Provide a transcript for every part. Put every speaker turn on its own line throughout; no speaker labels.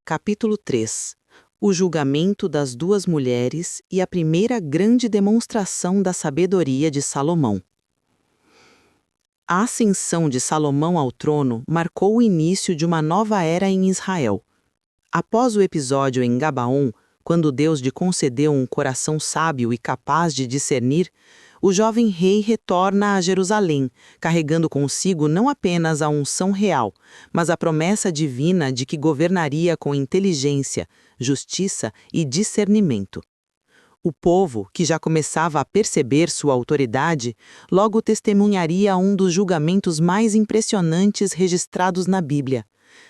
Capítulo 3. O julgamento das duas mulheres e a primeira grande demonstração da sabedoria de Salomão. A ascensão de Salomão ao trono marcou o início de uma nova era em Israel. Após o episódio em Gabaon, quando Deus lhe concedeu um coração sábio e capaz de discernir, o jovem rei retorna a Jerusalém, carregando consigo não apenas a unção real, mas a promessa divina de que governaria com inteligência, justiça e discernimento. O povo, que já começava a perceber sua autoridade, logo testemunharia um dos julgamentos mais impressionantes registrados na Bíblia: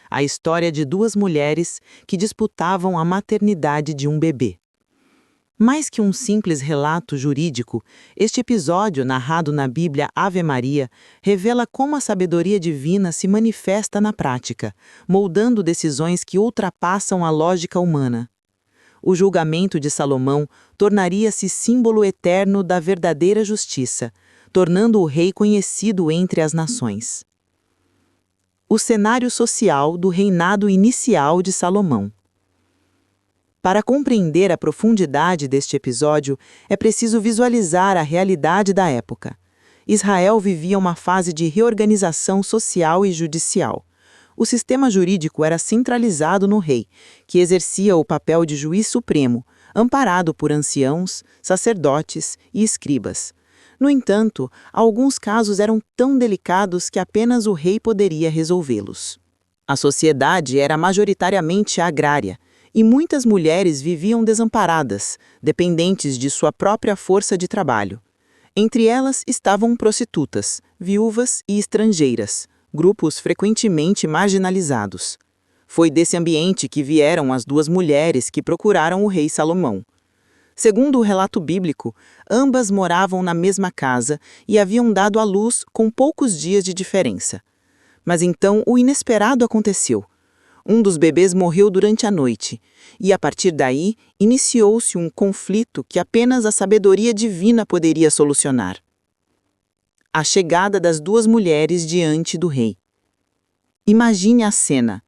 a história de duas mulheres que disputavam a maternidade de um bebê. Mais que um simples relato jurídico, este episódio, narrado na Bíblia Ave Maria, revela como a sabedoria divina se manifesta na prática, moldando decisões que ultrapassam a lógica humana. O julgamento de Salomão tornaria-se símbolo eterno da verdadeira justiça, tornando o rei conhecido entre as nações. O cenário social do reinado inicial de Salomão. Para compreender a profundidade deste episódio, é preciso visualizar a realidade da época. Israel vivia uma fase de reorganização social e judicial. O sistema jurídico era centralizado no rei, que exercia o papel de juiz supremo, amparado por anciãos, sacerdotes e escribas. No entanto, alguns casos eram tão delicados que apenas o rei poderia resolvê-los. A sociedade era majoritariamente agrária, e muitas mulheres viviam desamparadas, dependentes de sua própria força de trabalho. Entre elas estavam prostitutas, viúvas e estrangeiras, grupos frequentemente marginalizados. Foi desse ambiente que vieram as duas mulheres que procuraram o rei Salomão. Segundo o relato bíblico, ambas moravam na mesma casa e haviam dado à luz com poucos dias de diferença. Mas então o inesperado aconteceu. Um dos bebês morreu durante a noite, e a partir daí iniciou-se um conflito que apenas a sabedoria divina poderia solucionar. A chegada das duas mulheres diante do rei. Imagine a cena.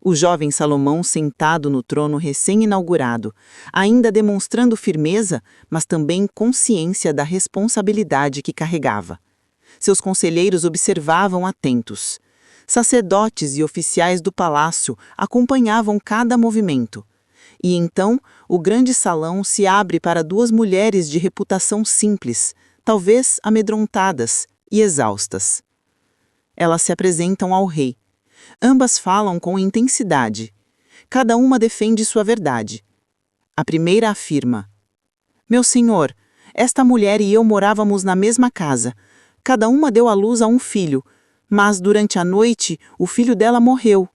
O jovem Salomão sentado no trono recém-inaugurado, ainda demonstrando firmeza, mas também consciência da responsabilidade que carregava. Seus conselheiros observavam atentos. Sacerdotes e oficiais do palácio acompanhavam cada movimento. E então, o grande salão se abre para duas mulheres de reputação simples, talvez amedrontadas e exaustas. Elas se apresentam ao rei. Ambas falam com intensidade. Cada uma defende sua verdade. A primeira afirma: "Meu senhor, esta mulher e eu morávamos na mesma casa. Cada uma deu à luz a um filho, mas durante a noite o filho dela morreu.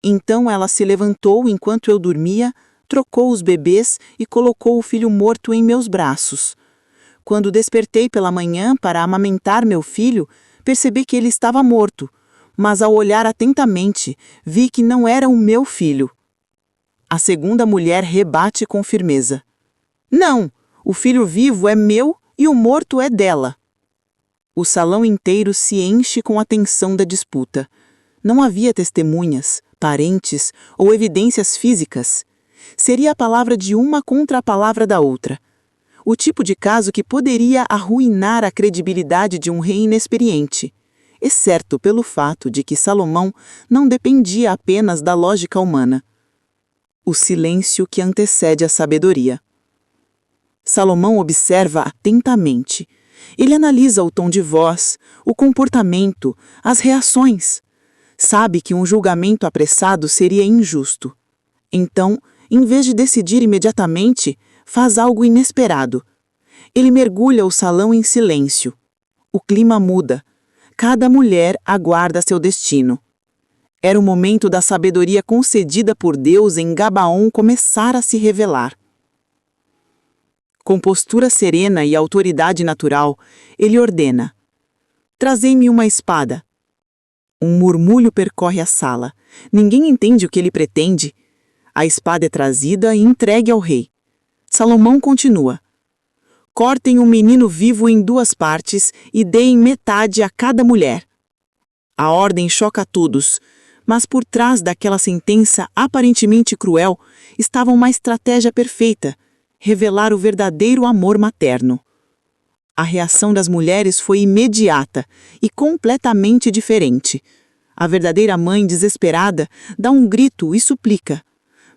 Então ela se levantou enquanto eu dormia, trocou os bebês e colocou o filho morto em meus braços. Quando despertei pela manhã para amamentar meu filho, percebi que ele estava morto, mas ao olhar atentamente, vi que não era o meu filho." A segunda mulher rebate com firmeza: "Não, o filho vivo é meu e o morto é dela." O salão inteiro se enche com a tensão da disputa. Não havia testemunhas, parentes ou evidências físicas. Seria a palavra de uma contra a palavra da outra. O tipo de caso que poderia arruinar a credibilidade de um rei inexperiente, exceto pelo fato de que Salomão não dependia apenas da lógica humana. O silêncio que antecede a sabedoria. Salomão observa atentamente. Ele analisa o tom de voz, o comportamento, as reações. Sabe que um julgamento apressado seria injusto. Então, em vez de decidir imediatamente, faz algo inesperado. Ele mergulha o salão em silêncio. O clima muda. Cada mulher aguarda seu destino. Era o momento da sabedoria concedida por Deus em Gabaon começar a se revelar. Com postura serena e autoridade natural, ele ordena: "Trazei-me uma espada." Um murmúrio percorre a sala. Ninguém entende o que ele pretende. A espada é trazida e entregue ao rei. Salomão continua: "Cortem o menino vivo em 2 partes e deem metade a cada mulher." A ordem choca a todos,
Mas por trás daquela sentença aparentemente cruel estava uma estratégia perfeita: revelar o verdadeiro amor materno. A reação das mulheres foi imediata e completamente diferente. A verdadeira mãe, desesperada, dá um grito e suplica: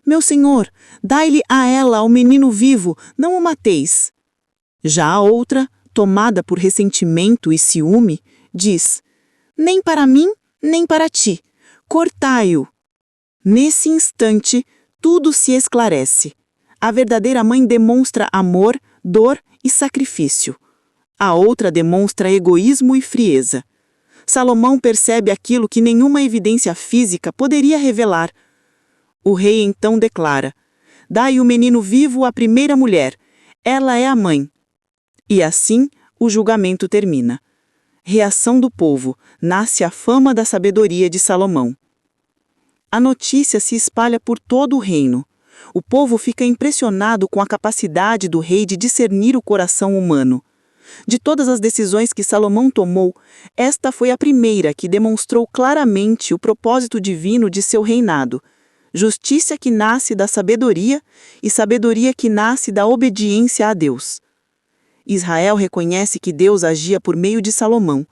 "Meu senhor, dai-lhe a ela ao menino vivo, não o mateis." Já a outra, tomada por ressentimento e ciúme, diz: "Nem para mim, nem para ti. Cortai-o." Nesse instante, tudo se esclarece. A verdadeira mãe demonstra amor, dor e sacrifício. A outra demonstra egoísmo e frieza. Salomão percebe aquilo que nenhuma evidência física poderia revelar. O rei então declara: "Dai o menino vivo à primeira mulher. Ela é a mãe." E assim, o julgamento termina. Reação do povo: nasce a fama da sabedoria de Salomão. A notícia se espalha por todo o reino. O povo fica impressionado com a capacidade do rei de discernir o coração humano. De todas as decisões que Salomão tomou, esta foi a primeira que demonstrou claramente o propósito divino de seu reinado: justiça que nasce da sabedoria e sabedoria que nasce da obediência a Deus. Israel reconhece que Deus agia por meio de Salomão.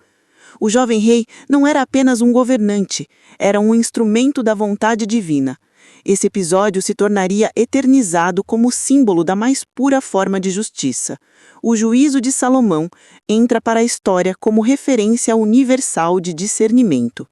O jovem rei não era apenas um governante, era um instrumento da vontade divina. Esse episódio se tornaria eternizado como símbolo da mais pura forma de justiça. O juízo de Salomão entra para a história como referência universal de discernimento.